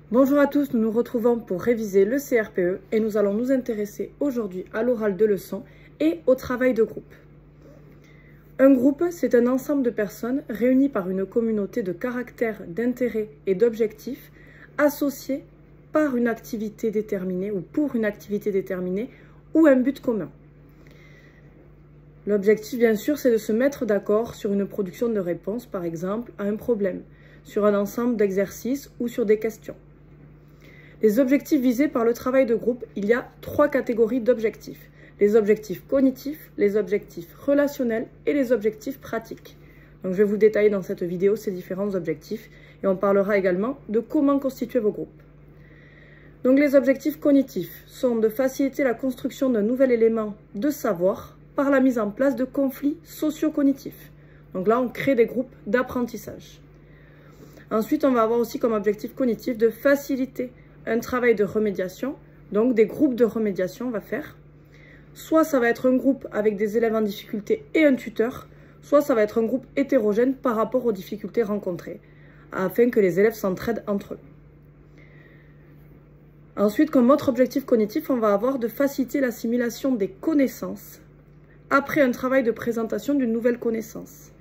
Bonjour à tous, nous nous retrouvons pour réviser le CRPE et nous allons nous intéresser aujourd'hui à l'oral de leçon et au travail de groupe. Un groupe, c'est un ensemble de personnes réunies par une communauté de caractères, d'intérêts et d'objectifs associés par une activité déterminée ou pour une activité déterminée ou un but commun. L'objectif, bien sûr, c'est de se mettre d'accord sur une production de réponse, par exemple, à un problème, sur un ensemble d'exercices ou sur des questions. Les objectifs visés par le travail de groupe, il y a 3 catégories d'objectifs. Les objectifs cognitifs, les objectifs relationnels et les objectifs pratiques. Donc, je vais vous détailler dans cette vidéo ces différents objectifs et on parlera également de comment constituer vos groupes. Donc, les objectifs cognitifs sont de faciliter la construction d'un nouvel élément de savoir par la mise en place de conflits socio-cognitifs. Donc là, on crée des groupes d'apprentissage. Ensuite, on va avoir aussi comme objectif cognitif de faciliter un travail de remédiation, donc des groupes de remédiation on va faire. Soit ça va être un groupe avec des élèves en difficulté et un tuteur, soit ça va être un groupe hétérogène par rapport aux difficultés rencontrées, afin que les élèves s'entraident entre eux. Ensuite, comme autre objectif cognitif, on va avoir de faciliter l'assimilation des connaissances après un travail de présentation d'une nouvelle connaissance.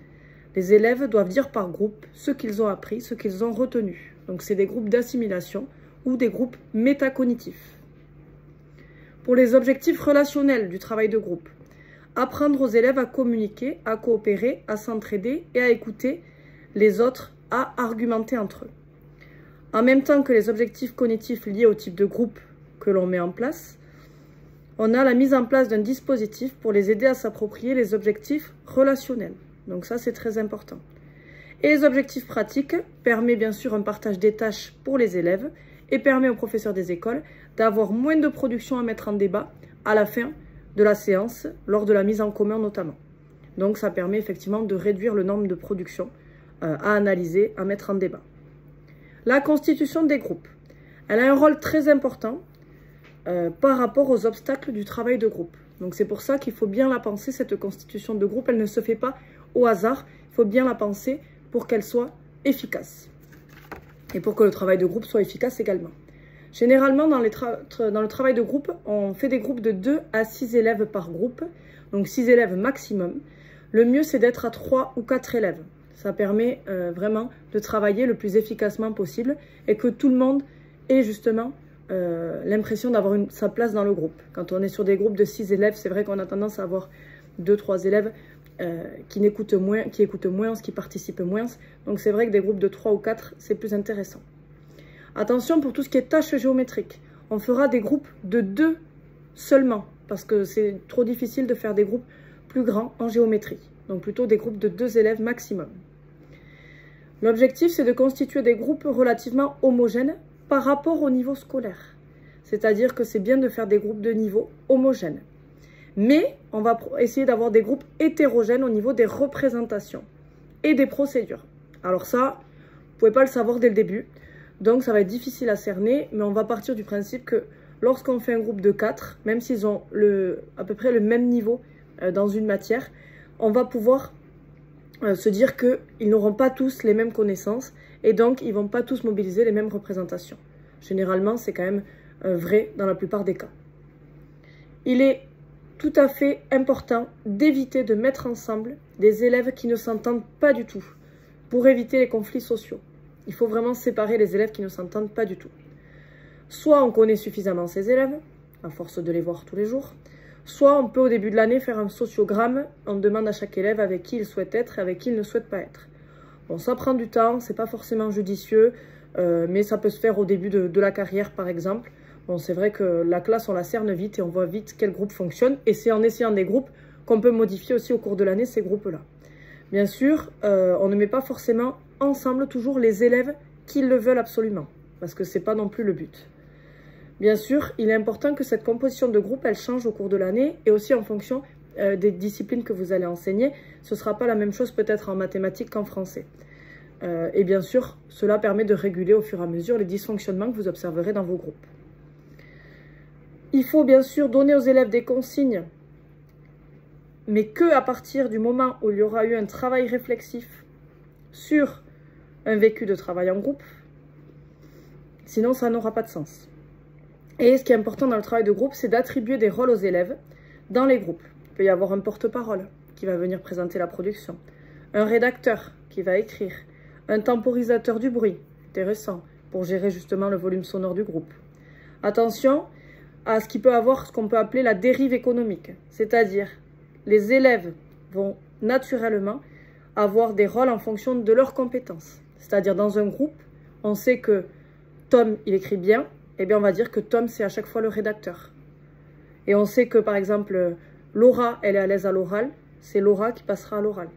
Les élèves doivent dire par groupe ce qu'ils ont appris, ce qu'ils ont retenu. Donc c'est des groupes d'assimilation ou des groupes métacognitifs. Pour les objectifs relationnels du travail de groupe, apprendre aux élèves à communiquer, à coopérer, à s'entraider et à écouter les autres, à argumenter entre eux. En même temps que les objectifs cognitifs liés au type de groupe que l'on met en place, on a la mise en place d'un dispositif pour les aider à s'approprier les objectifs relationnels. Donc ça, c'est très important. Et les objectifs pratiques permettent bien sûr un partage des tâches pour les élèves et permet aux professeurs des écoles d'avoir moins de production à mettre en débat à la fin de la séance, lors de la mise en commun notamment. Donc ça permet effectivement de réduire le nombre de productions à analyser, à mettre en débat. La constitution des groupes. Elle a un rôle très important par rapport aux obstacles du travail de groupe. Donc c'est pour ça qu'il faut bien la penser, cette constitution de groupe. Elle ne se fait pas au hasard, il faut bien la penser pour qu'elle soit efficace. Et pour que le travail de groupe soit efficace également. Généralement, dans le travail de groupe, on fait des groupes de 2 à 6 élèves par groupe, donc 6 élèves maximum. Le mieux, c'est d'être à 3 ou 4 élèves. Ça permet vraiment de travailler le plus efficacement possible et que tout le monde ait justement l'impression d'avoir sa place dans le groupe. Quand on est sur des groupes de 6 élèves, c'est vrai qu'on a tendance à avoir 2-3 élèves qui écoutent moins, qui participent moins. Donc c'est vrai que des groupes de 3 ou 4, c'est plus intéressant. Attention pour tout ce qui est tâches géométriques. On fera des groupes de 2 seulement, parce que c'est trop difficile de faire des groupes plus grands en géométrie. Donc plutôt des groupes de 2 élèves maximum. L'objectif, c'est de constituer des groupes relativement homogènes par rapport au niveau scolaire. C'est-à-dire que c'est bien de faire des groupes de niveau homogènes. Mais on va essayer d'avoir des groupes hétérogènes au niveau des représentations et des procédures. Alors ça, vous ne pouvez pas le savoir dès le début, donc ça va être difficile à cerner, mais on va partir du principe que lorsqu'on fait un groupe de 4, même s'ils ont à peu près le même niveau dans une matière, on va pouvoir se dire qu'ils n'auront pas tous les mêmes connaissances et donc ils ne vont pas tous mobiliser les mêmes représentations. Généralement, c'est quand même vrai dans la plupart des cas. Il est tout à fait important d'éviter de mettre ensemble des élèves qui ne s'entendent pas du tout pour éviter les conflits sociaux. Il faut vraiment séparer les élèves qui ne s'entendent pas du tout. Soit on connaît suffisamment ces élèves, à force de les voir tous les jours, soit on peut au début de l'année faire un sociogramme, on demande à chaque élève avec qui il souhaite être et avec qui il ne souhaite pas être. Bon, ça prend du temps, c'est pas forcément judicieux, mais ça peut se faire au début de la carrière par exemple. Bon, c'est vrai que la classe, on la cerne vite et on voit vite quel groupe fonctionne. Et c'est en essayant des groupes qu'on peut modifier aussi au cours de l'année ces groupes-là. Bien sûr, on ne met pas forcément ensemble toujours les élèves qui le veulent absolument, parce que ce n'est pas non plus le but. Bien sûr, il est important que cette composition de groupe, elle change au cours de l'année et aussi en fonction des disciplines que vous allez enseigner. Ce ne sera pas la même chose peut-être en mathématiques qu'en français. Et bien sûr, cela permet de réguler au fur et à mesure les dysfonctionnements que vous observerez dans vos groupes. Il faut bien sûr donner aux élèves des consignes, mais que à partir du moment où il y aura eu un travail réflexif sur un vécu de travail en groupe. Sinon, ça n'aura pas de sens. Et ce qui est important dans le travail de groupe, c'est d'attribuer des rôles aux élèves dans les groupes. Il peut y avoir un porte-parole qui va venir présenter la production, un rédacteur qui va écrire, un temporisateur du bruit, intéressant, pour gérer justement le volume sonore du groupe. Attention à ce qui peut avoir ce qu'on peut appeler la dérive économique, c'est-à-dire les élèves vont naturellement avoir des rôles en fonction de leurs compétences. C'est-à-dire dans un groupe, on sait que Tom, il écrit bien, eh bien on va dire que Tom, c'est à chaque fois le rédacteur. Et on sait que par exemple, Laura, elle est à l'aise à l'oral, c'est Laura qui passera à l'oral.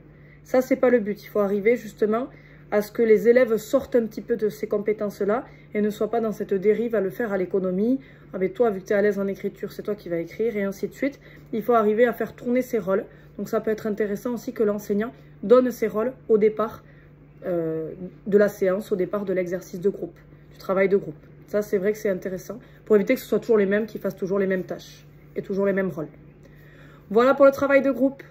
Ça, c'est pas le but. Il faut arriver justement à ce que les élèves sortent un petit peu de ces compétences-là et ne soient pas dans cette dérive à le faire à l'économie. Ah ben toi, vu que tu es à l'aise en écriture, c'est toi qui vas écrire, et ainsi de suite. Il faut arriver à faire tourner ces rôles. Donc ça peut être intéressant aussi que l'enseignant donne ses rôles au départ de la séance, au départ de l'exercice de groupe, du travail de groupe. Ça, c'est vrai que c'est intéressant, pour éviter que ce soit toujours les mêmes qui fassent toujours les mêmes tâches et toujours les mêmes rôles. Voilà pour le travail de groupe.